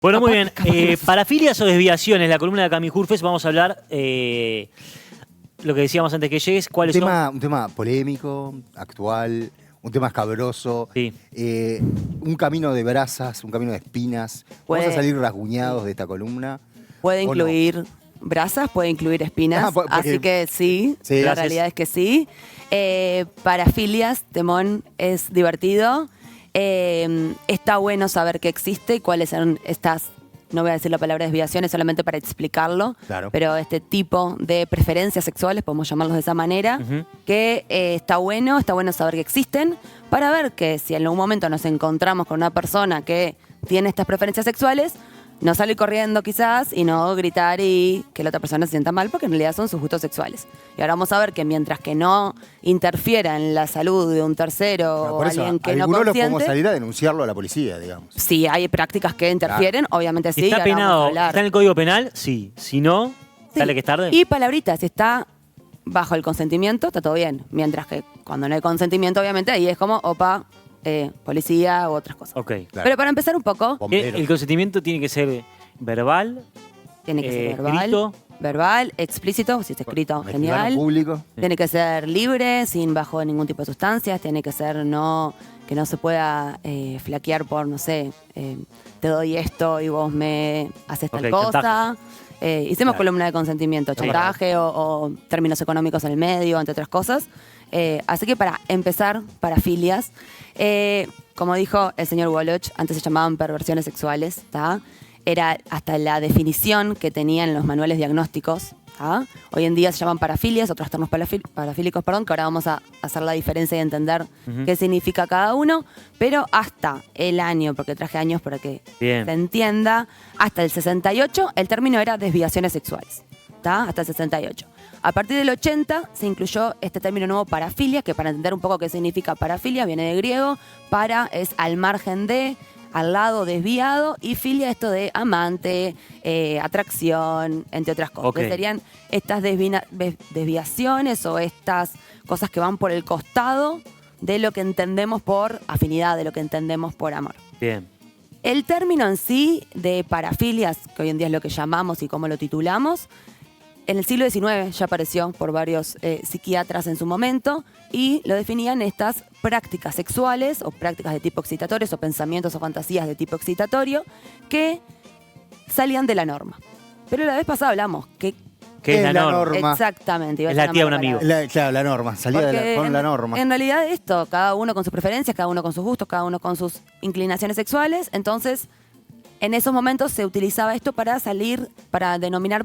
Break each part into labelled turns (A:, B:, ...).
A: Bueno, muy bien. Parafilias o desviaciones, la columna de Cami Hurfes, vamos a hablar lo que decíamos antes que llegues, cuáles son.
B: Un tema polémico, actual, un tema escabroso,
A: Sí.
B: un camino de brasas, un camino de espinas. Vamos a salir rasguñados de esta columna.
C: Puede
B: ¿o no?
C: incluir brasas, puede incluir espinas,
B: porque-
C: así que sí,
B: Sí.
C: la
A: Gracias.
C: realidad es que sí. Parafilias, temón, es divertido. Está bueno saber que existe y cuáles son estas, no voy a decir la palabra desviaciones solamente para explicarlo,
B: Claro.
C: pero este tipo de preferencias sexuales, podemos llamarlos de esa manera,
A: Ujú.
C: que está bueno saber que existen, para ver que si en algún momento nos encontramos con una persona que tiene estas preferencias sexuales, no salir corriendo quizás y no gritar y que la otra persona se sienta mal, porque en realidad son sus gustos sexuales. Y ahora vamos a ver que mientras que no interfiera en la salud de un tercero
B: Bueno,
C: o
B: por eso,
C: alguien que no
B: algunos lo podemos
C: consiente,
B: salir a denunciarlo a la policía, digamos.
C: si hay prácticas que interfieren, obviamente sí.
A: ¿Está
C: ahora vamos a
A: penado?
C: hablar.
A: ¿Está en el Código Penal? Sí. Si no,
C: Sí.
A: sale que es tarde.
C: Y palabritas, si está bajo el consentimiento, está todo bien. Mientras que cuando no hay consentimiento, obviamente, ahí es como, opa, policía u otras cosas.
A: Ok.
B: Claro.
C: Pero para empezar un poco,
B: Bomberos.
A: El consentimiento tiene que ser verbal,
C: tiene que ser verbal,
A: escrito.
C: verbal, explícito, si está escrito,
B: En el
C: genial.
B: plano público.
C: Tiene que ser libre, sin bajo ningún tipo de sustancias. Tiene que ser que no se pueda flaquear por, no sé, te doy esto y vos me haces tal
A: Ok,
C: cosa.
A: chantaje.
C: Hicimos
B: Claro.
C: columna de consentimiento, chantaje o términos económicos en el medio, entre otras cosas. Así que para empezar, parafilias, como dijo el señor Woloch, antes se llamaban perversiones sexuales, ¿tá? Era hasta la definición que tenían los manuales diagnósticos. ¿tá? Hoy en día se llaman parafilias o trastornos parafílicos, perdón, que ahora vamos a hacer la diferencia y entender qué significa cada uno, pero hasta el año, porque traje años para que
A: Bien.
C: se entienda, hasta el 68 el término era desviaciones sexuales. ¿tá? Hasta el 68. A partir del 80 se incluyó este término nuevo parafilia, que para entender un poco qué significa parafilia viene de griego, para es al margen de, al lado, desviado, y filia esto de amante, atracción, entre otras cosas.
A: Ok.
C: Que serían estas desviaciones o estas cosas que van por el costado de lo que entendemos por afinidad, de lo que entendemos por amor.
A: Bien.
C: El término en sí de parafilias, que hoy en día es lo que llamamos y cómo lo titulamos, en el siglo XIX ya apareció por varios psiquiatras en su momento y lo definían estas prácticas sexuales o prácticas de tipo excitatorios o pensamientos o fantasías de tipo excitatorio que salían de la norma. Pero la vez pasada hablamos que
A: ¿Qué es la norma?
C: exactamente. iba a
A: Es
C: ser
A: la
C: una
A: tía de un
C: mala
A: amigo.
C: palabra.
B: Claro, la norma. Salía
C: Porque
B: con la norma.
C: En realidad esto, cada uno con sus preferencias, cada uno con sus gustos, cada uno con sus inclinaciones sexuales. Entonces, en esos momentos se utilizaba esto para denominar,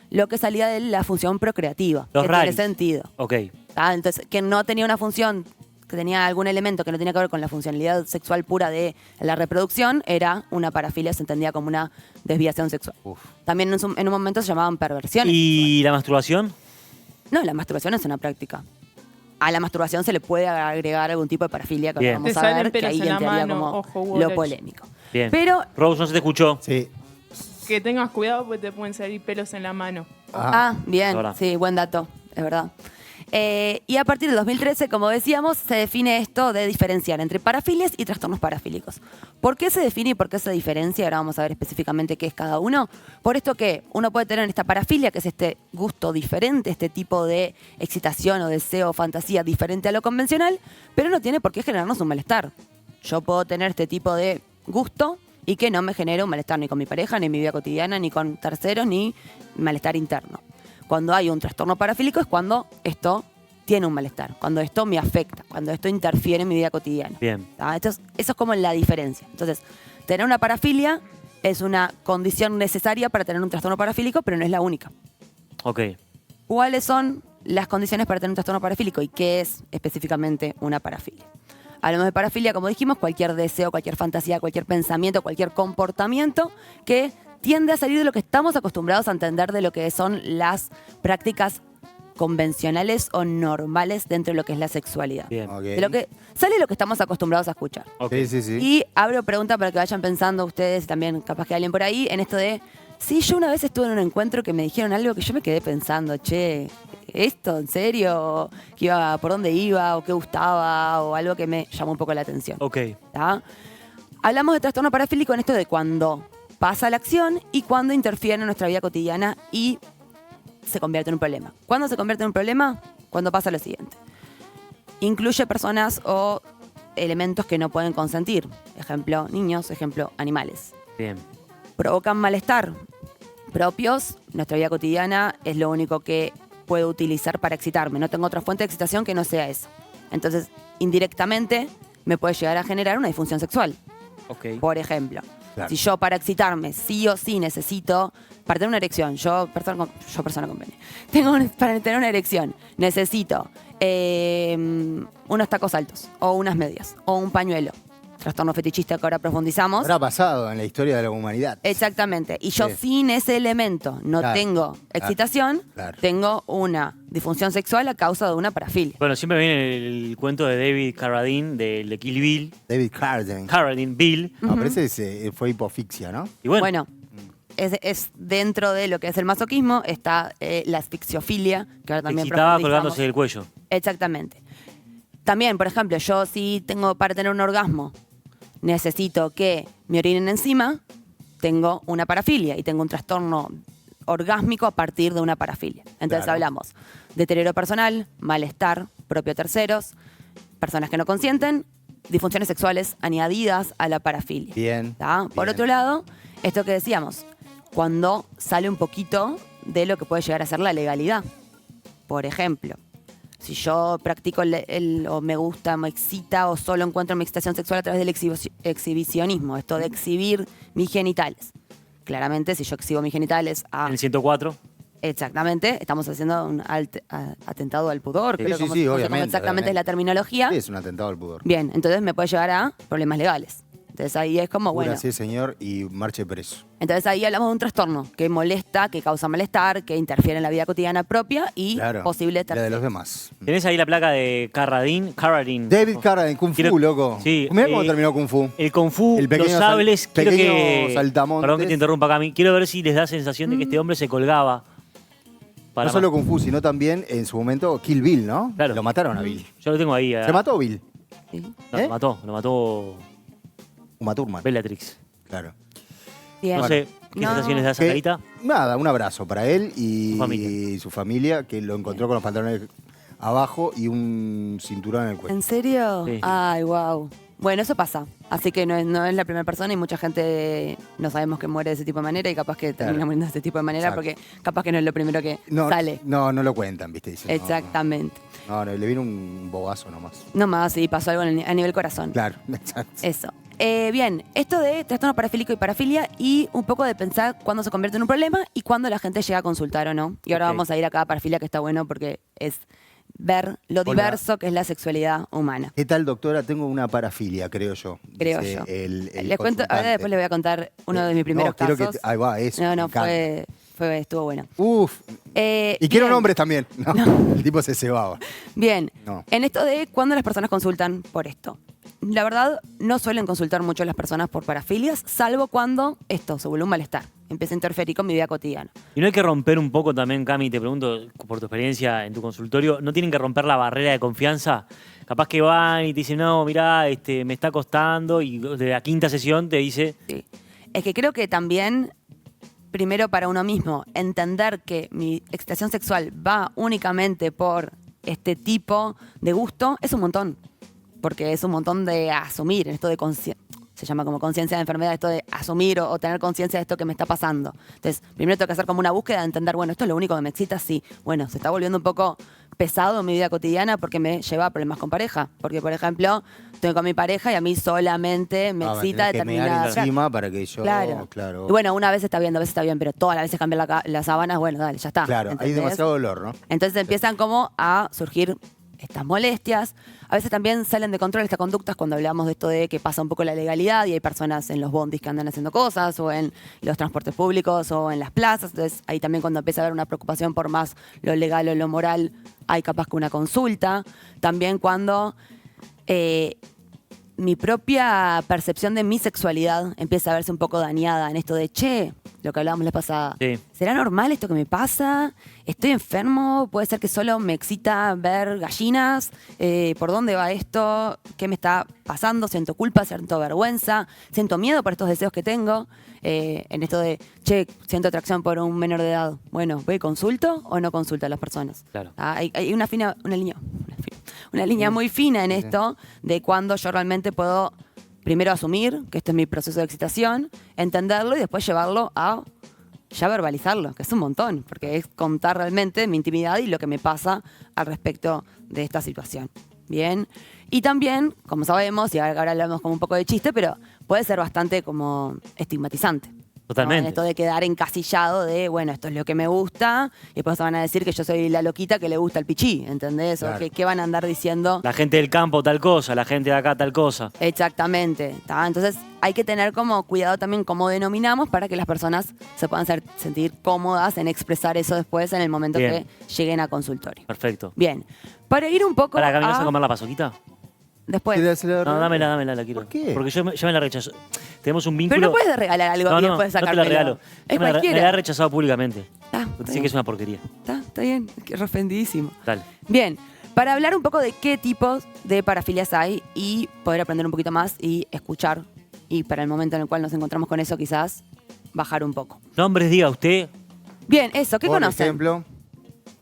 C: lo que salía de la función procreativa.
A: Los
C: que tiene
A: raris.
C: sentido.
A: Ok.
C: Entonces, que no tenía una función, que tenía algún elemento que no tenía que ver con la funcionalidad sexual pura de la reproducción, era una parafilia, se entendía como una desviación sexual.
B: Uf.
C: También en un momento se llamaban perversiones.
A: ¿Y la masturbación?
C: No, la masturbación es una práctica. A la masturbación se le puede agregar algún tipo de parafilia que
A: Bien.
C: ahora vamos
D: Te
C: a
D: salen
C: ver, que
D: pelos
C: ahí
D: en la
C: entraría
D: mano,
C: como
D: ojo,
C: lo
D: Woloch.
C: polémico.
A: Bien.
C: Pero,
A: Rose, no se te escuchó.
B: Sí.
D: Que tengas cuidado porque te pueden salir pelos en la mano.
C: bien,
A: Es verdad.
C: sí, buen dato, es verdad. Y a partir del 2013, como decíamos, se define esto de diferenciar entre parafilias y trastornos parafílicos. ¿Por qué se define y por qué se diferencia? Ahora vamos a ver específicamente qué es cada uno. Por esto que uno puede tener esta parafilia, que es este gusto diferente, este tipo de excitación o deseo o fantasía diferente a lo convencional, pero no tiene por qué generarnos un malestar. Yo puedo tener este tipo de gusto y que no me genere un malestar ni con mi pareja, ni en mi vida cotidiana, ni con terceros, ni malestar interno. Cuando hay un trastorno parafílico es cuando esto tiene un malestar, cuando esto me afecta, cuando esto interfiere en mi vida cotidiana.
A: Bien.
C: Eso es como la diferencia. Entonces, tener una parafilia es una condición necesaria para tener un trastorno parafílico, pero no es la única.
A: Ok.
C: ¿Cuáles son las condiciones para tener un trastorno parafílico y qué es específicamente una parafilia? Hablamos de parafilia, como dijimos, cualquier deseo, cualquier fantasía, cualquier pensamiento, cualquier comportamiento que tiende a salir de lo que estamos acostumbrados a entender de lo que son las prácticas convencionales o normales dentro de lo que es la sexualidad.
A: Bien.
B: Ok.
C: De lo que sale de lo que estamos acostumbrados a escuchar.
A: Ok.
B: Sí.
C: Y abro pregunta para que vayan pensando ustedes, y también capaz que alguien por ahí, en esto de, sí, yo una vez estuve en un encuentro que me dijeron algo que yo me quedé pensando, che, ¿esto en serio? ¿Qué iba, por dónde iba? ¿O qué gustaba? O algo que me llamó un poco la atención.
A: Ok.
C: ¿tá? Hablamos de trastorno parafílico en esto de cuando pasa a la acción y cuándo interfiere en nuestra vida cotidiana y se convierte en un problema. ¿Cuándo se convierte en un problema? Cuando pasa lo siguiente. Incluye personas o elementos que no pueden consentir. Ejemplo, niños, ejemplo, animales.
A: Bien.
C: Provocan malestar propios. Nuestra vida cotidiana es lo único que puedo utilizar para excitarme. No tengo otra fuente de excitación que no sea eso. Entonces, indirectamente, me puede llegar a generar una disfunción sexual.
A: Ok.
C: Por ejemplo,
B: Claro.
C: si yo para excitarme sí o sí necesito, para tener una erección, yo persona con pene, para tener una erección necesito unos tacos altos o unas medias o un pañuelo. Trastorno fetichista que ahora profundizamos.
B: Habrá pasado en la historia de la humanidad.
C: Exactamente. Y yo
B: Sí.
C: sin ese elemento no
B: Claro,
C: tengo excitación,
B: claro.
C: tengo una disfunción sexual a causa de una parafilia.
A: Bueno, siempre viene el cuento de David Carradine, de Kill Bill.
B: David Carradine.
A: Carradine, Bill.
B: No, pero ese fue hipofixia, ¿no?
A: Y bueno,
C: Bueno, es dentro de lo que es el masoquismo, está la asfixiofilia, que ahora
A: se
C: también
A: excitaba
C: profundizamos.
A: colgándose del cuello.
C: Exactamente. También, por ejemplo, yo si tengo para tener un orgasmo, necesito que me orinen encima, tengo una parafilia y tengo un trastorno orgásmico a partir de una parafilia. Entonces
B: Claro.
C: hablamos deterioro personal, malestar propio a terceros, personas que no consienten, disfunciones sexuales añadidas a la parafilia.
B: Bien.
C: ¿Tá? Por
B: bien.
C: otro lado, esto que decíamos, cuando sale un poquito de lo que puede llegar a ser la legalidad. Por ejemplo, si yo practico o me gusta, me excita o solo encuentro mi excitación sexual a través del exhibicionismo, esto de exhibir mis genitales. Claramente, si yo exhibo mis genitales a...
A: En el 104.
C: Exactamente, estamos haciendo un atentado al pudor,
B: Sí,
C: creo
B: sí,
C: como-
B: sí,
C: no sé cómo
B: obviamente,
C: exactamente es la
B: obviamente.
C: terminología.
B: Sí, es un atentado al pudor.
C: Bien, entonces me puede llevar a problemas legales. Entonces ahí es como, bueno,
B: Sí, señor, y marche preso.
C: entonces ahí hablamos de un trastorno que molesta, que causa malestar, que interfiere en la vida cotidiana propia y
B: Claro.
C: posible
B: La de
C: tercero.
B: los demás.
A: ¿Tenés ahí la placa de Carradine?
B: David Carradine, Kung Fu,
A: Quiero-
B: loco.
A: Sí,
B: Mirá cómo terminó Kung Fu.
A: El Kung Fu,
B: El pequeño
A: los sables, quiero
B: pequeño
A: que...
B: saltamontes.
A: Perdón que te interrumpa, Cami. Quiero ver si les da sensación de que este hombre se colgaba. Para
B: No solo Kung Fu, sino también en su momento Kill Bill, ¿no?
A: Claro.
B: Lo mataron a Bill.
A: Yo lo tengo ahí.
B: ¿Se mató Bill?
C: Sí.
A: No,
B: ¿Eh?
A: lo mató
B: Uma Thurman.
A: Bellatrix.
B: Claro.
C: Bien.
A: No sé qué
C: No.
A: sensaciones da esa
B: Que-
A: carita.
B: Nada, un abrazo para él y
A: Su familia.
B: y su familia, que lo encontró con los pantalones abajo y un cinturón en el cuello.
C: ¿En serio?
A: Sí.
C: Ay, wow. Bueno, eso pasa. Así que no es la primera persona y mucha gente no sabemos que muere de ese tipo de manera y capaz que termina
B: Claro.
C: muriendo de ese tipo de manera
B: Exacto.
C: porque capaz que no es lo primero que
B: No,
C: sale.
B: no lo cuentan, ¿viste? Dicen, no,
C: Exactamente.
B: No, le vino un bobazo nomás.
C: No más, sí, pasó algo a nivel corazón.
B: Claro, exacto.
C: Eso. Bien, esto de trastorno parafílico y parafilia y un poco de pensar cuándo se convierte en un problema y cuándo la gente llega a consultar o no. Y ahora
A: Ok.
C: vamos a ir a cada parafilia que está bueno porque es ver lo
B: Hola.
C: diverso que es la sexualidad humana.
B: ¿Qué tal, doctora? Tengo una parafilia, creo yo.
C: Creo
B: Dice
C: yo.
B: el
C: Les cuento, ahora
B: consultante.
C: después les voy a contar uno de mis primeros
B: no, quiero
C: casos.
B: ahí va, eso.
C: No,
B: me
C: no,
B: encanta.
C: estuvo bueno.
B: Uf. Y quiero
C: bien.
B: nombres también. No, el tipo se cebaba.
C: Bien,
B: No.
C: en esto de cuándo las personas consultan por esto. La verdad, no suelen consultar mucho las personas por parafilias, salvo cuando esto se vuelve un malestar, empieza a interferir con mi vida cotidiana.
A: Y no hay que romper un poco también, Cami, te pregunto por tu experiencia en tu consultorio, ¿no tienen que romper la barrera de confianza? Capaz que van y te dicen, no, mirá, me está costando, y de la quinta sesión te dice,
C: Sí. Es que creo que también, primero para uno mismo, entender que mi excitación sexual va únicamente por este tipo de gusto es un montón. Porque es un montón de asumir, esto de se llama como conciencia de enfermedad, esto de asumir o tener conciencia de esto que me está pasando. Entonces, primero tengo que hacer como una búsqueda de entender, bueno, esto es lo único que me excita, sí. Bueno, se está volviendo un poco pesado en mi vida cotidiana porque me lleva a problemas con pareja. Porque, por ejemplo, estoy con mi pareja y a mí solamente me excita
B: tenés que mear
C: determinada...
B: encima para que yo...
C: Claro. Y bueno, una vez está bien, 2 veces está bien, pero todas las veces cambiar las sábanas, bueno, dale, ya está.
B: Claro, hay
C: ¿entendés?
B: demasiado dolor, ¿no?
C: Entonces empiezan como a surgir estas molestias. A veces también salen de control estas conductas cuando hablamos de esto de que pasa un poco la legalidad y hay personas en los bondis que andan haciendo cosas o en los transportes públicos o en las plazas. Entonces ahí también cuando empieza a haber una preocupación por más lo legal o lo moral, hay capaz que una consulta. También cuando mi propia percepción de mi sexualidad empieza a verse un poco dañada en esto de, che, lo que hablábamos la pasada.
A: Sí.
C: ¿Será normal esto que me pasa? ¿Estoy enfermo? ¿Puede ser que solo me excita ver gallinas? ¿Por dónde va esto? ¿Qué me está pasando? ¿Siento culpa? ¿Siento vergüenza? ¿Siento miedo por estos deseos que tengo? En esto de, che, siento atracción por un menor de edad. Bueno, ¿voy y consulto o no consulto a las personas?
A: Claro.
C: Hay una línea muy fina en esto de cuando yo realmente puedo primero asumir que este es mi proceso de excitación, entenderlo y después llevarlo a ya verbalizarlo, que es un montón, porque es contar realmente mi intimidad y lo que me pasa al respecto de esta situación. Bien. Y también, como sabemos, y ahora hablamos como un poco de chiste, pero puede ser bastante como estigmatizante.
A: Totalmente.
C: ¿No? En esto de quedar encasillado de, bueno, esto es lo que me gusta, y después van a decir que yo soy la loquita que le gusta el pichí, ¿entendés?
B: Claro.
C: O ¿qué van a andar diciendo?
A: La gente del campo tal cosa, la gente de acá tal cosa.
C: Exactamente. ¿Tá? Entonces hay que tener como cuidado también cómo denominamos para que las personas se puedan sentir cómodas en expresar eso después en el momento
A: Bien.
C: que lleguen a consultorio.
A: Perfecto.
C: Bien. Para ir un poco
A: ¿Para acá vas a
C: a...
A: comer la pasoquita?
C: Después.
A: No, dámela, la quiero.
B: ¿Por qué?
A: Porque yo me la rechazo. Tenemos un vínculo.
C: Pero no puedes regalar algo y después
A: no te
C: sacármelo.
A: la regalo.
C: Es
A: Me la he
C: cualquiera.
A: rechazado públicamente.
C: Está
A: Porque sé que es una porquería.
C: Está bien. Que ofendidísimo.
A: Dale.
C: Bien. Para hablar un poco de qué tipos de parafilias hay y poder aprender un poquito más y escuchar. Y para el momento en el cual nos encontramos con eso, quizás bajar un poco.
A: Nombres, diga usted.
C: Bien, eso. ¿Qué
B: Por
C: conocen?
B: ejemplo,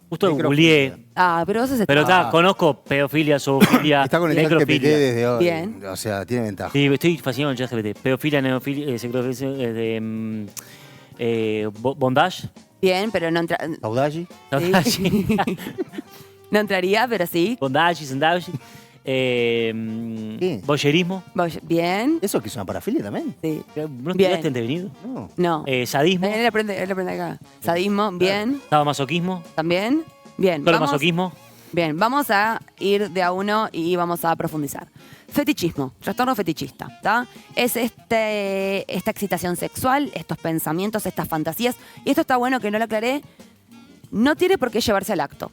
A: Justo
B: necrofilia.
A: googleé.
C: Ah, pero vos sos
A: Pero
C: está.
A: conozco pedofilia, zoofilia,
B: Está con el chat GPT
A: necrofilia.
B: desde hoy.
C: Bien.
B: O sea, tiene ventaja.
A: Sí, estoy fascinado con el chat GPT. Pedofilia, neofilia, secrofilia, bondage.
C: Bien, pero no entra...
B: Audaci.
C: Sí. No entraría, pero sí.
A: Bondage, sandage. Voyerismo.
C: Bien.
B: ¿Eso que es una parafilia también?
C: Sí.
A: ¿No
C: Bien.
A: estudiaste antevenido?
B: No.
C: No.
A: Sadismo.
C: Él aprende acá. Sadismo, bien.
A: Sadomasoquismo.
C: También. Bien.
A: Solo
C: Vamos,
A: masoquismo.
C: bien, vamos a ir de a uno y vamos a profundizar. Fetichismo, trastorno fetichista, ¿tá? Es esta excitación sexual, estos pensamientos, estas fantasías. Y esto está bueno que no lo aclaré. No tiene por qué llevarse al acto.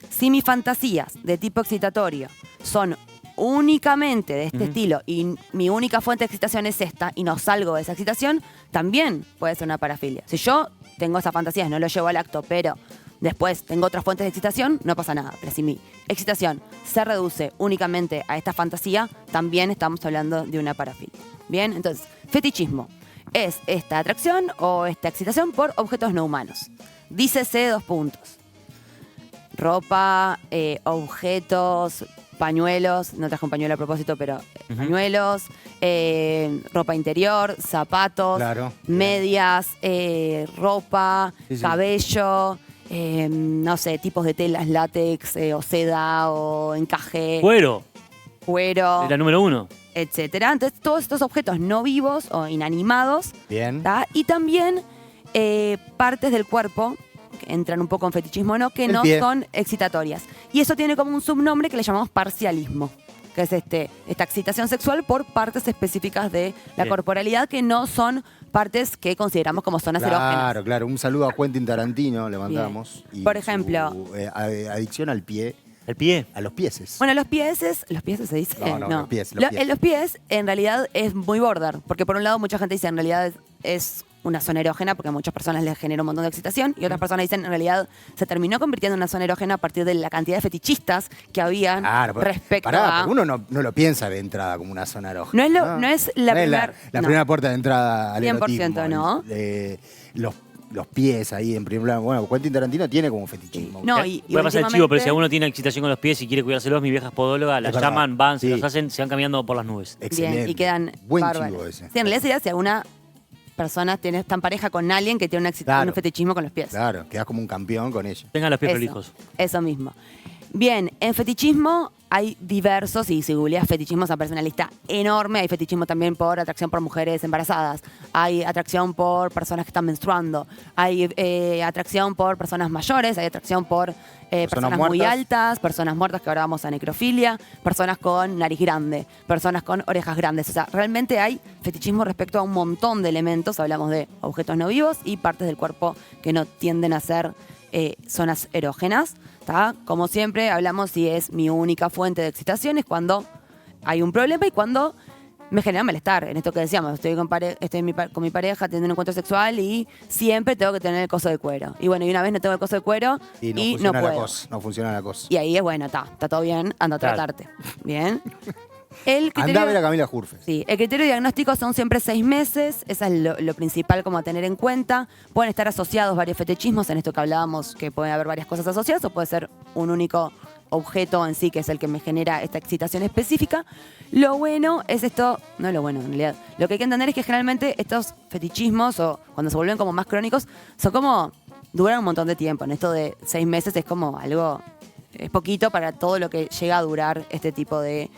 C: Si mis fantasías de tipo excitatorio son únicamente de este estilo y mi única fuente de excitación es esta y no salgo de esa excitación, también puede ser una parafilia. Si yo tengo esas fantasías, no lo llevo al acto, pero después tengo otras fuentes de excitación, no pasa nada. Pero si mi excitación se reduce únicamente a esta fantasía, también estamos hablando de una parafilia. Bien, entonces, fetichismo es esta atracción o esta excitación por objetos no humanos. Dícese 2 puntos. Ropa, objetos, pañuelos, no traje un pañuelo a propósito, pero pañuelos, ropa interior, zapatos,
B: Claro.
C: medias, ropa,
B: Sí, sí.
C: cabello, no sé, tipos de telas, látex, o seda, o encaje,
A: Cuero.
C: cuero,
A: Es la número 1.
C: etcétera. Entonces, todos estos objetos no vivos o inanimados,
B: Bien.
C: ¿tá? Y también partes del cuerpo, que entran un poco en fetichismo, ¿no? Que
B: El
C: no
B: pie.
C: son excitatorias. Y eso tiene como un subnombre que le llamamos parcialismo, que es esta excitación sexual por partes específicas de la
A: Bien.
C: corporalidad que no son partes que consideramos como zonas erógenas.
B: Claro, claro. Un saludo a Quentin Tarantino, le mandamos. Y
C: Por ejemplo.
B: su, adicción al pie,
A: El pie.
B: a los pieses.
C: Bueno, los pies se dice.
B: No, los pies, los pies.
C: Los pies en realidad es muy border, porque por un lado mucha gente dice en realidad es una zona erógena porque a muchas personas les genera un montón de excitación y otras personas dicen en realidad se terminó convirtiendo en una zona erógena a partir de la cantidad de fetichistas que habían
B: Claro, pero
C: respecto
B: pará,
C: a...
B: porque uno no lo piensa de entrada como una zona erógena.
C: No es la
B: la
C: no.
B: primera puerta de entrada al
C: 100%
B: erotismo.
C: no.
B: Los pies ahí en primer plano. Bueno, Quentin Tarantino tiene como fetichismo.
C: No,
A: Voy a pasar el chivo, pero si
C: últimamente-
A: alguno tiene excitación con los pies y quiere cuidárselos, mis viejas podólogas las
B: Es verdad.
A: llaman, van, se
B: Sí.
A: las hacen, se van caminando por las nubes.
B: Excelente.
C: Bien, y quedan
B: Buen
C: bárbaros.
B: chivo ese.
C: Sí, en realidad sería si alguna persona está en pareja con alguien que tiene
B: Claro.
C: un fetichismo con los pies.
B: Claro, quedás como un campeón con ella.
A: Tengan los pies
C: Eso,
A: prolijos.
C: eso mismo. Bien, en fetichismo hay diversos, y si googleas fetichismos aparece una lista enorme. Hay fetichismo también por atracción por mujeres embarazadas. Hay atracción por personas que están menstruando. Hay atracción por personas mayores. Hay atracción por personas muy
B: muertas.
C: altas, personas muertas, que ahora vamos a necrofilia, personas con nariz grande, personas con orejas grandes. O sea, realmente hay fetichismo respecto a un montón de elementos. Hablamos de objetos no vivos y partes del cuerpo que no tienden a ser zonas erógenas. ¿Tá? Como siempre, hablamos si es mi única fuente de excitación, es cuando hay un problema y cuando me genera malestar. En esto que decíamos, estoy con mi pareja teniendo un encuentro sexual y siempre tengo que tener el coso de cuero. Y bueno, y una vez no tengo el coso de cuero y no puedo.
B: No funciona la cosa.
C: Y ahí es bueno, está todo bien, anda a tratarte. Bien.
B: Andá a ver a Camila Jurfes.
C: Sí, el criterio diagnóstico son siempre 6 meses, eso es lo principal como a tener en cuenta. Pueden estar asociados varios fetichismos, en esto que hablábamos, que pueden haber varias cosas asociadas, o puede ser un único objeto en sí que es el que me genera esta excitación específica. Lo bueno es esto, no lo bueno en realidad, lo que hay que entender es que generalmente estos fetichismos, o cuando se vuelven como más crónicos, son como, duran un montón de tiempo. En esto de 6 meses es como algo... Es poquito para todo lo que llega a durar este tipo de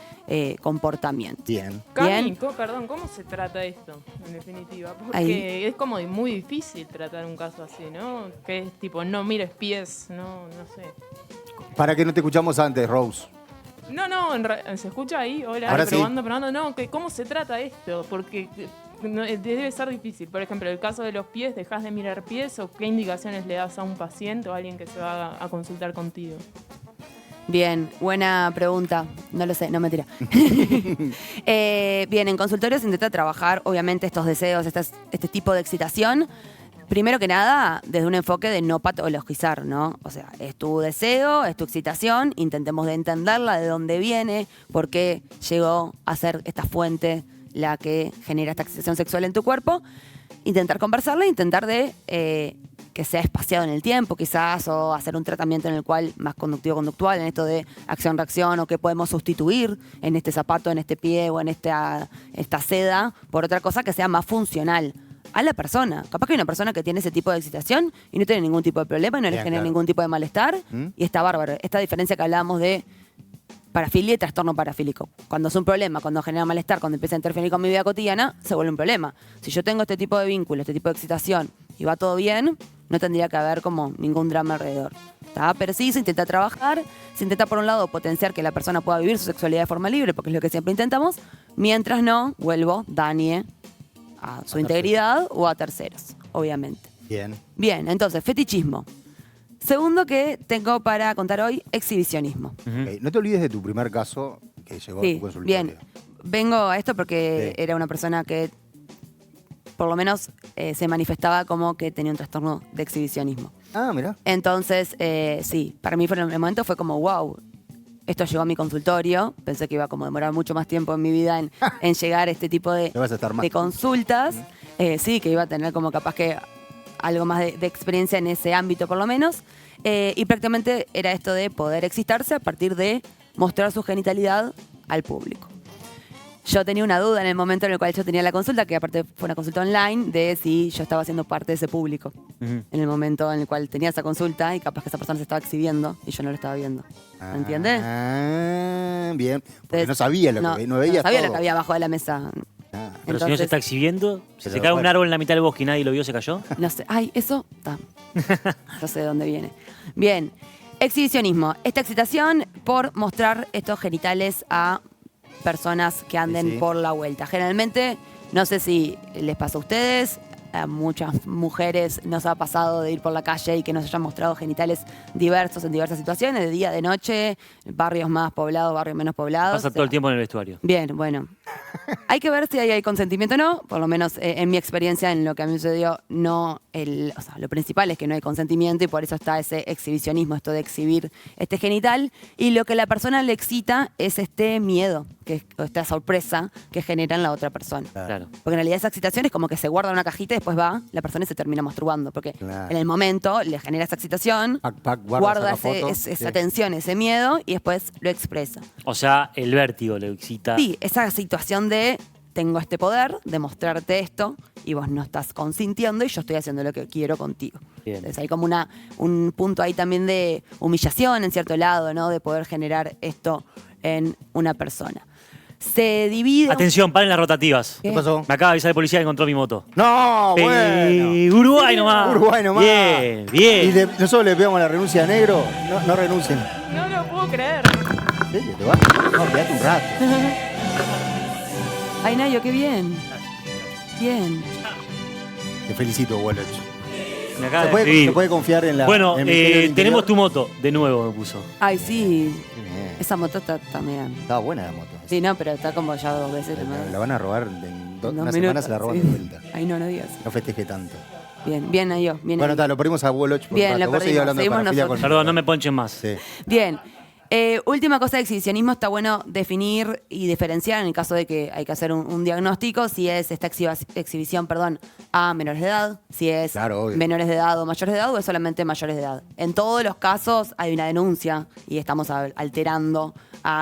C: comportamiento.
B: Bien.
D: Cami, perdón, ¿cómo se trata esto, en definitiva? Porque
C: Ahí.
D: es como muy difícil tratar un caso así, ¿no? Que es tipo, no mires pies, no sé.
B: Para que no te escuchamos antes, Rose.
D: No, ¿se escucha ahí? Hola,
B: Ahora sí.
D: probando. No, ¿cómo se trata esto? Porque debe ser difícil. Por ejemplo, el caso de los pies, ¿dejás de mirar pies o qué indicaciones le das a un paciente o a alguien que se va a consultar contigo?
C: Bien, buena pregunta. No lo sé, no me tira. Bien, en consultorio se intenta trabajar, obviamente, estos deseos, este tipo de excitación. Primero que nada, desde un enfoque de no patologizar, ¿no? O sea, es tu deseo, es tu excitación, intentemos de entenderla, de dónde viene, por qué llegó a ser esta fuente la que genera esta excitación sexual en tu cuerpo. Intentar conversarla, intentar de que sea espaciado en el tiempo quizás, o hacer un tratamiento en el cual más conductivo-conductual, en esto de acción-reacción, o qué podemos sustituir en este zapato, en este pie o en esta seda, por otra cosa que sea más funcional a la persona. Capaz que hay una persona que tiene ese tipo de excitación y no tiene ningún tipo de problema y no le genera ningún tipo de malestar y está bárbaro. Esta diferencia que hablábamos de parafilia y trastorno parafílico. Cuando es un problema, cuando genera malestar, cuando empieza a interferir con mi vida cotidiana, se vuelve un problema. Si yo tengo este tipo de vínculo, este tipo de excitación y va todo bien, no tendría que haber como ningún drama alrededor. ¿Tá? Pero sí se intenta trabajar, se intenta por un lado potenciar que la persona pueda vivir su sexualidad de forma libre, porque es lo que siempre intentamos, mientras no, dañe a su integridad o a terceros, obviamente.
B: Bien.
C: Bien, entonces, fetichismo. Segundo que tengo para contar hoy, exhibicionismo.
B: Okay. No te olvides de tu primer caso que llegó a tu consultorio.
C: Bien. Vengo a esto porque era una persona que por lo menos se manifestaba como que tenía un trastorno de exhibicionismo.
B: Ah, mira.
C: Entonces, sí, para mí en el momento fue como, wow, esto llegó a mi consultorio. Pensé que iba a como demorar mucho más tiempo en mi vida en llegar a este tipo de consultas. Sí, que iba a tener como capaz que algo más de experiencia en ese ámbito por lo menos. Y prácticamente era esto de poder excitarse a partir de mostrar su genitalidad al público. Yo tenía una duda en el momento en el cual yo tenía la consulta, que aparte fue una consulta online, de si yo estaba siendo parte de ese público. En el momento en el cual tenía esa consulta y capaz que esa persona se estaba exhibiendo y yo no lo estaba viendo. ¿Me entiendes?
B: Ah, bien. Porque
C: Entonces,
B: no sabía lo que no veía
C: no sabía
B: todo.
C: lo que había abajo de la mesa.
A: Pero
C: Entonces,
A: si no se está exhibiendo, si
B: Pero
A: se cae un
B: bueno.
A: árbol en la mitad del bosque y nadie lo vio, se cayó.
C: no sé. Ay, eso está. No sé de dónde viene. Bien. Exhibicionismo. Esta excitación por mostrar estos genitales a personas que anden
B: Sí.
C: por la vuelta. Generalmente, no sé si les pasa a ustedes, a muchas mujeres nos ha pasado de ir por la calle y que nos hayan mostrado genitales diversos en diversas situaciones, de día, de noche, barrios más poblados, barrios menos poblados.
A: Pasa todo el tiempo en el vestuario.
C: Bien, bueno. Hay que ver si ahí hay consentimiento o no. Por lo menos en mi experiencia, en lo que a mí me sucedió, no o sea, lo principal es que no hay consentimiento y por eso está ese exhibicionismo, esto de exhibir este genital. Y lo que a la persona le excita es este miedo, o esta sorpresa que genera en la otra persona.
A: Claro.
C: Porque en realidad esa excitación es como que se guarda en una cajita y después va la persona y se termina masturbando. Porque en el momento le genera esa excitación, guarda esa tensión, ese miedo y después lo expresa.
A: O sea, el vértigo le excita.
C: Sí, esa situación de tengo este poder de mostrarte esto y vos no estás consintiendo y yo estoy haciendo lo que quiero contigo.
A: Bien.
C: Entonces hay como un punto ahí también de humillación en cierto lado, ¿no? De poder generar esto en una persona. Se divide...
A: Atención, paren las rotativas.
B: ¿Qué pasó?
A: Me acaba de avisar el policía que encontró mi moto.
B: No, bueno.
A: Uruguay nomás.
B: Uruguay nomás.
A: Bien, bien.
B: Y nosotros le pegamos la renuncia a negro. No renuncien.
D: No lo puedo creer.
B: ¿En serio? ¿Te vas? No, quedate un rato.
C: Ay, Nayo, qué bien. Bien.
B: Te felicito, Wallach.
A: Me acaba
B: Se
A: de
B: puede,
A: escribir.
B: se puede confiar en la.
A: Bueno,
B: en el Ministerio del Interior.
A: tenemos tu moto, de nuevo me puso.
C: Ay, sí.
B: Qué bien.
C: Esa moto está también.
B: Estaba buena la moto.
C: Sí, no, pero está como ya 2 veces.
B: La van a robar en
C: Dos
B: una semana,
C: minutos,
B: se la roban
C: sí.
B: de vuelta.
C: Ay, no digas.
B: No festeje tanto.
C: Bien, bien ahí yo. Bien
B: Bueno,
C: ahí.
B: lo perdimos a Woloch por
C: Bien,
B: un rato.
C: lo
B: Vos seguís
C: perdimos.
B: hablando de
C: Seguimos
B: parafilia
C: nosotros.
A: Perdón, no me ponchen más.
B: Sí.
C: Bien. Última cosa de exhibicionismo, está bueno definir y diferenciar en el caso de que hay que hacer un diagnóstico, si es esta exhibición, a menores de edad, si es
B: Claro, obvio.
C: menores de edad o mayores de edad o es solamente mayores de edad. En todos los casos hay una denuncia y estamos alterando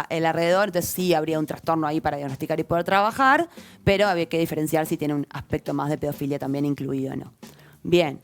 C: el alrededor, entonces sí habría un trastorno ahí para diagnosticar y poder trabajar, pero había que diferenciar si tiene un aspecto más de pedofilia también incluido o no. Bien.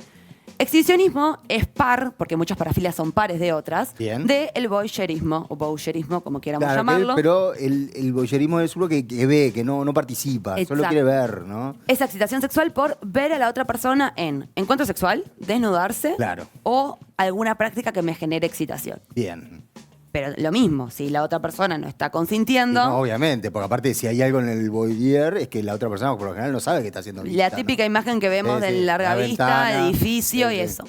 C: Exhibicionismo es par, porque muchas parafilias son pares de otras,
B: Bien.
C: del voyeurismo o boucherismo, como quieramos
B: Claro,
C: llamarlo.
B: pero el voyerismo es uno que ve, que no participa, solo
C: Exacto.
B: quiere ver, ¿no?
C: Es excitación sexual por ver a la otra persona en encuentro sexual, desnudarse
B: Claro.
C: o alguna práctica que me genere excitación.
B: Bien.
C: Pero lo mismo, si la otra persona no está consintiendo,
B: Y no, obviamente, porque aparte si hay algo en el voyeur es que la otra persona por lo general no sabe que está haciendo vista.
C: la típica
B: ¿no?
C: imagen que vemos
B: Sí,
C: de
B: sí,
C: larga
B: la
C: vista,
B: ventana,
C: edificio
B: sí,
C: y
B: sí.
C: eso.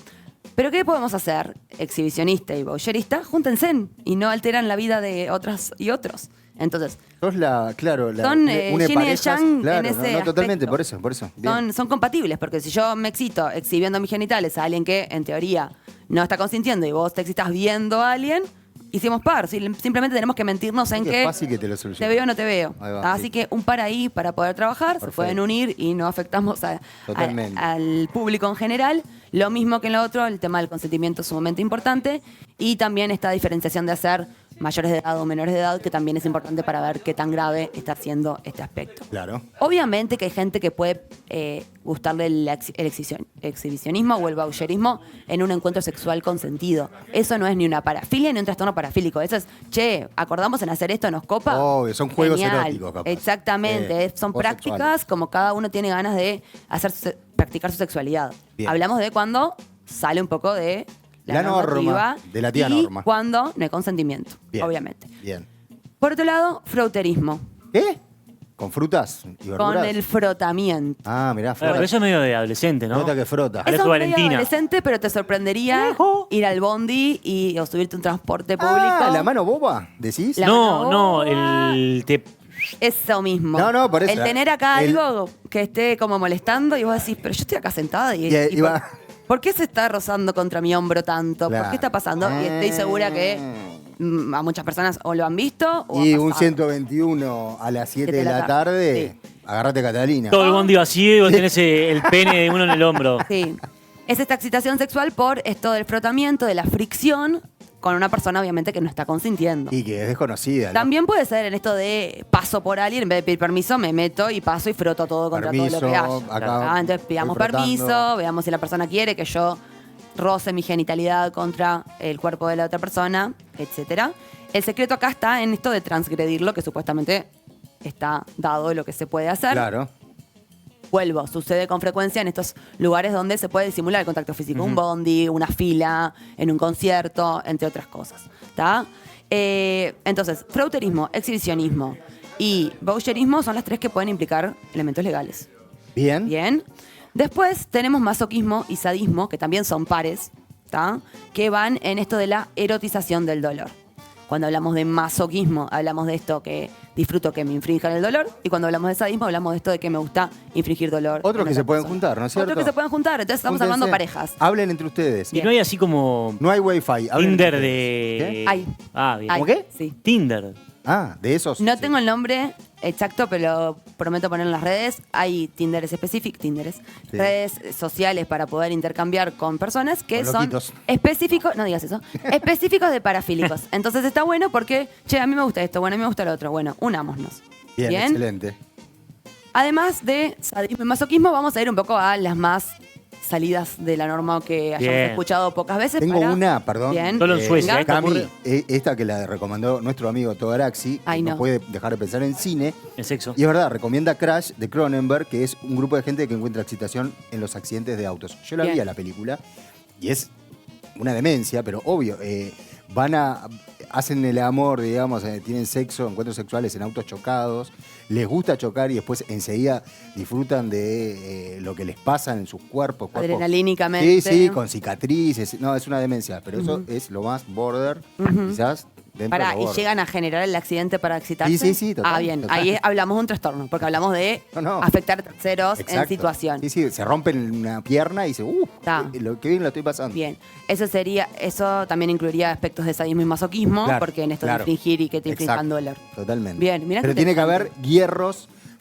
C: Pero ¿qué podemos hacer? Exhibicionista y voyerista, júntense y no alteran la vida de otras y otros. Entonces,
B: Sos
C: Son,
B: une
C: yin y
B: parejas,
C: yang
B: claro,
C: en ese
B: no, totalmente,
C: aspecto.
B: por eso. Bien.
C: son compatibles, porque si yo me excito exhibiendo mis genitales a alguien que en teoría no está consintiendo y vos te excitas viendo a alguien, hicimos par. Simplemente tenemos que mentirnos en
B: Qué
C: que
B: fácil que te lo
C: te
B: solucione.
C: veo o no te veo.
B: Ahí va,
C: Así
B: sí.
C: que un par ahí para poder trabajar, se
B: Perfecto.
C: pueden unir y no afectamos
B: Totalmente.
C: al público en general. Lo mismo que en lo otro, el tema del consentimiento es sumamente importante y también esta diferenciación de hacer mayores de edad o menores de edad, que también es importante para ver qué tan grave está siendo este aspecto.
B: Claro.
C: Obviamente que hay gente que puede gustarle el exhibicionismo o el voyeurismo en un encuentro sexual consentido. Eso no es ni una parafilia ni un trastorno parafílico. Eso es, che, acordamos en hacer esto, nos copa.
B: Obvio, son juegos
C: Genial.
B: eróticos, capaz.
C: Exactamente, son
B: o
C: prácticas
B: sexuales.
C: como cada uno tiene ganas de practicar su sexualidad.
B: Bien.
C: Hablamos de cuando sale un poco de
B: La norma,
C: normativa
B: de la tía
C: y
B: norma.
C: cuando no hay consentimiento,
B: Bien.
C: obviamente.
B: Bien.
C: Por otro lado, frauterismo,
B: ¿Qué? ¿Con frutas y verduras?
C: con el frotamiento.
B: Ah, mirá,
A: Pero
B: frota.
A: eso es medio de adolescente, ¿no?
B: Frota que frota.
A: Alejo
C: Eso es medio
A: Valentina.
C: adolescente, pero te sorprendería ir al bondi o subirte a un transporte público.
B: Ah, ¿la mano boba? ¿Decís?
C: La-
A: No, no,
C: boba. Eso mismo.
B: No, por eso.
C: El tener acá
B: El-
C: algo que esté como molestando y vos decís, pero yo estoy acá sentada y,
B: Y va-
C: ¿por qué se está rozando contra mi hombro tanto? ¿Por
B: Claro.
C: qué está pasando? Y estoy segura que a muchas personas o lo han visto o
B: Y
C: ha
B: un
C: pasado.
B: 121 a las 7 de la tarde, agarrate Catalina.
A: Todo el bondi vacío y vos tenés el pene de uno en el hombro.
C: Sí. Es esta excitación sexual por esto del frotamiento, de la fricción con una persona obviamente que no está consintiendo.
B: Y que es desconocida. ¿no?
C: También puede ser en esto de paso por alguien, en vez de pedir permiso, me meto y paso y froto todo contra
B: Permiso,
C: todo lo que haya.
B: acá
C: Entonces pidamos
B: estoy frotando.
C: permiso, veamos si la persona quiere que yo roce mi genitalidad contra el cuerpo de la otra persona, etcétera. El secreto acá está en esto de transgredir lo que supuestamente está dado de lo que se puede hacer.
B: Claro.
C: Vuelvo, sucede con frecuencia en estos lugares donde se puede simular el contacto físico. Un bondi, una fila, en un concierto, entre otras cosas. ¿Está? Entonces, frauterismo, exhibicionismo y voyeurismo son las tres que pueden implicar elementos legales.
B: Bien.
C: Bien. Después tenemos masoquismo y sadismo, que también son pares, ¿tá? Que van en esto de la erotización del dolor. Cuando hablamos de masoquismo, hablamos de esto que disfruto que me infrinjan el dolor. Y cuando hablamos de sadismo, hablamos de esto de que me gusta infligir dolor.
B: Otros
C: en
B: que
C: otra
B: se pueden
C: persona.
B: juntar, ¿no es cierto?
C: Otros que se pueden juntar. Entonces estamos
B: Júntense.
C: armando parejas.
B: Hablen entre ustedes.
A: Y no hay así como
B: No hay wifi. hablen
A: Tinder
B: entre
A: de...
B: ustedes. ¿Qué?
C: Hay.
A: Ah, bien.
C: Hay,
B: ¿Cómo qué?
C: Sí.
A: Tinder.
B: Ah, de esos.
C: No
B: sí.
C: tengo el nombre exacto, pero prometo poner en las redes. Hay Tinderes específicos,
B: Sí.
C: redes sociales para poder intercambiar con personas que
B: Con
C: son
B: loquitos.
C: específicos, no digas eso, específicos de parafílicos. Entonces está bueno porque, che, a mí me gusta esto, bueno, a mí me gusta lo otro. Bueno, unámonos.
B: Bien, excelente.
C: Además de sadismo y masoquismo, vamos a ir un poco a las más salidas de la norma que hayamos
A: Bien.
C: escuchado pocas veces.
B: Tengo
C: para-
B: una, perdón.
C: Bien.
A: Solo en Suecia,
C: Venga.
A: ¿eh?
B: Cami, esta que la recomendó nuestro amigo Togaraxi,
C: Ay,
B: que no
C: no.
B: puede dejar de pensar en cine.
A: El sexo.
B: Y es verdad, recomienda Crash de Cronenberg, que es un grupo de gente que encuentra excitación en los accidentes de autos. Yo la
C: Bien.
B: vi a la película y es una demencia, pero obvio, van a hacen el amor, digamos, tienen sexo, encuentros sexuales en autos chocados, les gusta chocar y después enseguida disfrutan de lo que les pasa en sus cuerpos.
C: Adrenalínicamente.
B: Sí, con cicatrices. No, es una demencia, pero eso es lo más border, quizás.
C: ¿Y llegan a generar el accidente para excitarse?
B: Sí, total.
C: Bien.
B: Total.
C: Ahí hablamos de un trastorno, porque hablamos de afectar a terceros en situación.
B: Sí, se rompen una pierna y dice, lo que bien lo estoy pasando.
C: Bien, eso también incluiría aspectos de sadismo y masoquismo, porque en esto de infligir y que te inflijan dolor.
B: Totalmente.
C: Bien, mirá.
B: Pero tiene que haber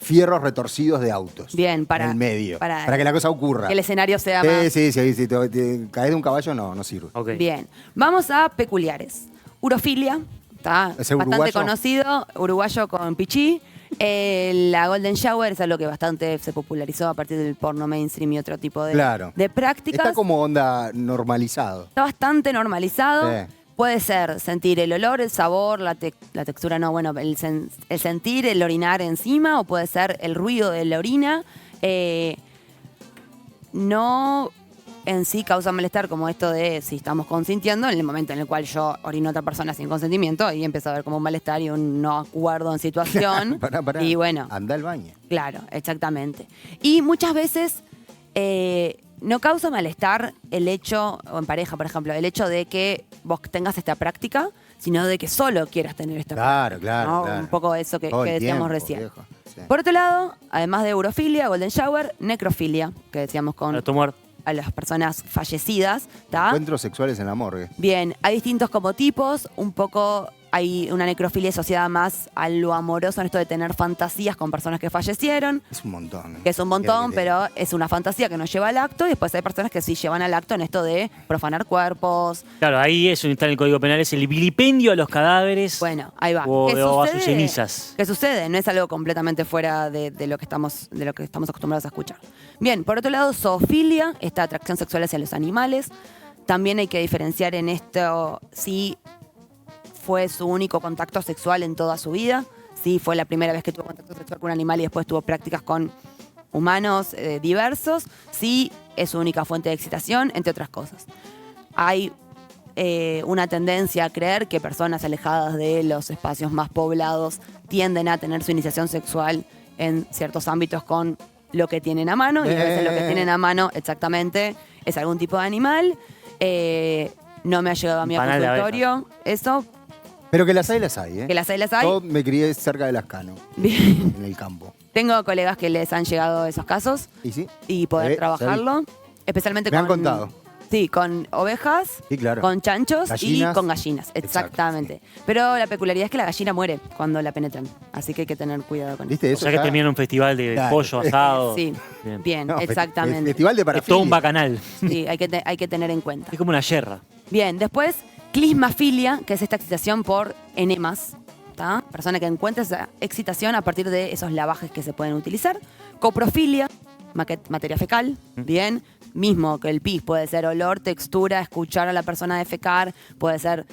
B: fierros retorcidos de autos.
C: Bien,
B: en el medio. Para que la cosa ocurra.
C: Que el escenario sea más.
B: Sí, si te caes de un caballo, no sirve.
A: Okay.
C: Bien, vamos a peculiares. Urofilia, está bastante conocido, uruguayo con Pichí. La Golden Shower es algo que bastante se popularizó a partir del porno mainstream y otro tipo de prácticas.
B: Está como onda normalizado.
C: Está bastante normalizado.
B: Sí.
C: Puede ser sentir el olor, el sabor, la textura, el sentir, el orinar encima, o puede ser el ruido de la orina. No en sí causa malestar, como esto de si estamos consintiendo, en el momento en el cual yo orino a otra persona sin consentimiento, ahí empieza a haber como un malestar y un no acuerdo en situación.
B: Pará.
C: Y bueno.
B: Anda al baño.
C: Claro, exactamente. Y muchas veces no causa malestar el hecho, o en pareja, por ejemplo, el hecho de que vos tengas esta práctica, sino de que solo quieras tener esta práctica.
B: Claro.
C: Un poco eso que decíamos recién.
B: Viejo. Sí.
C: Por otro lado, además de urofilia, golden shower, necrofilia, que decíamos con a las personas fallecidas.
B: Encuentros sexuales en la morgue.
C: Bien, hay distintos como tipos, un poco hay una necrofilia asociada más a lo amoroso, en esto de tener fantasías con personas que fallecieron.
B: Es un montón.
C: Que es un montón, pero es una fantasía que no lleva al acto, y después hay personas que sí llevan al acto en esto de profanar cuerpos.
A: Claro, ahí eso está en el Código Penal, es el vilipendio a los cadáveres.
C: Bueno, ahí va.
A: O a sus cenizas.
C: ¿Qué sucede? No es algo completamente fuera de lo que estamos acostumbrados a escuchar. Bien, por otro lado, zoofilia, esta atracción sexual hacia los animales. También hay que diferenciar en esto si fue su único contacto sexual en toda su vida, si fue la primera vez que tuvo contacto sexual con un animal y después tuvo prácticas con humanos diversos, si es su única fuente de excitación, entre otras cosas. Hay una tendencia a creer que personas alejadas de los espacios más poblados tienden a tener su iniciación sexual en ciertos ámbitos con lo que tienen a mano, y a veces lo que tienen a mano exactamente es algún tipo de animal. No me ha llegado a mi consultorio eso.
B: Pero que las hay, ¿eh?
C: Que las hay.
B: Yo me crié cerca de Lascano,
C: Bien.
B: en el campo.
C: Tengo colegas que les han llegado esos casos.
B: ¿Y sí?
C: Y poder trabajarlo. Especialmente
B: me han contado.
C: Sí, con ovejas,
B: sí, claro,
C: con chanchos
B: gallinas,
C: y con gallinas. Exactamente. Exacto, sí. Pero la peculiaridad es que la gallina muere cuando la penetran. Así que hay que tener cuidado con
B: ¿Viste
C: eso.
A: O sea que termina en un festival de pollo asado.
C: Sí, bien, no, exactamente.
B: Festival de parafilia.
A: Es todo un bacanal.
C: Sí, hay que tener en cuenta.
A: Es como una yerra.
C: Bien, después, clismafilia, que es esta excitación por enemas. ¿Tá? Persona que encuentra esa excitación a partir de esos lavajes que se pueden utilizar. Coprofilia, materia fecal. Bien. Mismo que el pis, puede ser olor, textura, escuchar a la persona defecar, puede ser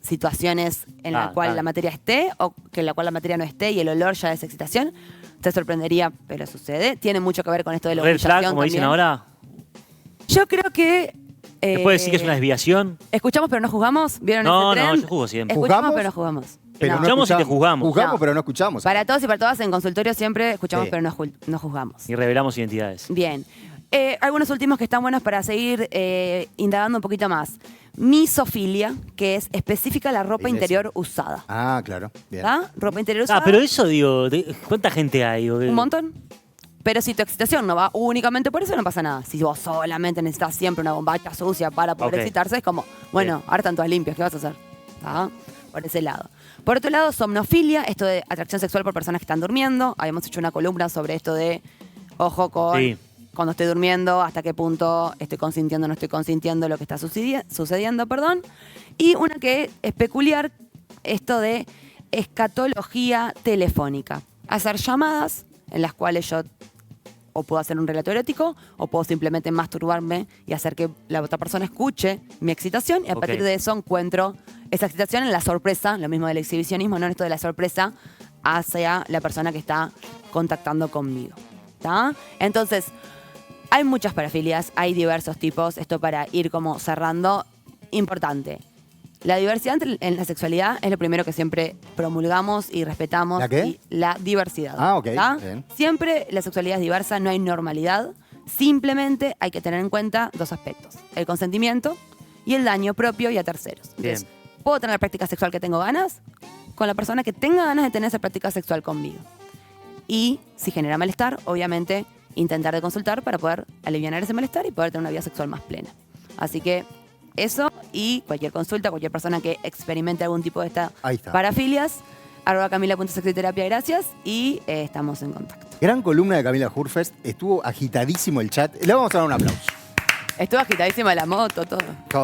C: situaciones en la cual la materia esté o que en la cual la materia no esté y el olor ya es excitación. Te sorprendería, pero sucede. Tiene mucho que ver con esto de la humillación
A: flag, como
C: también.
A: Dicen ahora.
C: Yo creo que...
A: ¿Se puede decir que es una desviación?
C: ¿Escuchamos pero no juzgamos? ¿Vieron
A: no,
C: ese tren?
A: No, yo juzgo siempre.
C: Escuchamos pero no jugamos.
B: Pero no
A: escuchamos y te juzgamos.
B: Juzgamos pero no escuchamos.
C: Para todos y para todas en consultorio siempre escuchamos pero no juzgamos.
A: Y revelamos identidades.
C: Bien. Algunos últimos que están buenos para seguir indagando un poquito más. Misofilia, que es específica la ropa interior usada.
B: Ah, claro. Bien.
C: ¿Ah? Ropa interior usada.
A: Pero eso, digo, ¿cuánta gente hay?
C: Un montón. Pero si tu excitación no va únicamente por eso, no pasa nada. Si vos solamente necesitas siempre una bombacha sucia para poder excitarse, es como, bueno, ahora están todas limpias, ¿qué vas a hacer? ¿Ah? Por ese lado. Por otro lado, somnofilia, esto de atracción sexual por personas que están durmiendo. Habíamos hecho una columna sobre esto de, ojo con... Sí. Cuando estoy durmiendo, hasta qué punto estoy consintiendo o no estoy consintiendo lo que está sucediendo. Y una que es peculiar, esto de escatología telefónica. Hacer llamadas en las cuales yo o puedo hacer un relato erótico o puedo simplemente masturbarme y hacer que la otra persona escuche mi excitación y a partir de eso encuentro esa excitación en la sorpresa, lo mismo del exhibicionismo, no en esto de la sorpresa hacia la persona que está contactando conmigo. ¿Tá? Entonces... hay muchas parafilias, hay diversos tipos. Esto para ir como cerrando. Importante. La diversidad en la sexualidad es lo primero que siempre promulgamos y respetamos.
B: ¿La qué?
C: Y la diversidad.
B: Ah, ok,
C: ¿tá?
B: bien.
C: Siempre la sexualidad es diversa, no hay normalidad. Simplemente hay que tener en cuenta dos aspectos. El consentimiento y el daño propio y a terceros.
A: Bien.
C: Entonces, ¿puedo tener la práctica sexual que tengo ganas? Con la persona que tenga ganas de tener esa práctica sexual conmigo. Y si genera malestar, obviamente intentar de consultar para poder aliviar ese malestar y poder tener una vida sexual más plena. Así que eso, y cualquier consulta, cualquier persona que experimente algún tipo de esta
B: Ahí está.
C: parafilias, @camila.sexiterapia, gracias, y estamos en contacto.
B: Gran columna de Camila Hurfest. Estuvo agitadísimo el chat. Le vamos a dar un aplauso.
C: Estuvo agitadísima la moto, todo.
B: Todo.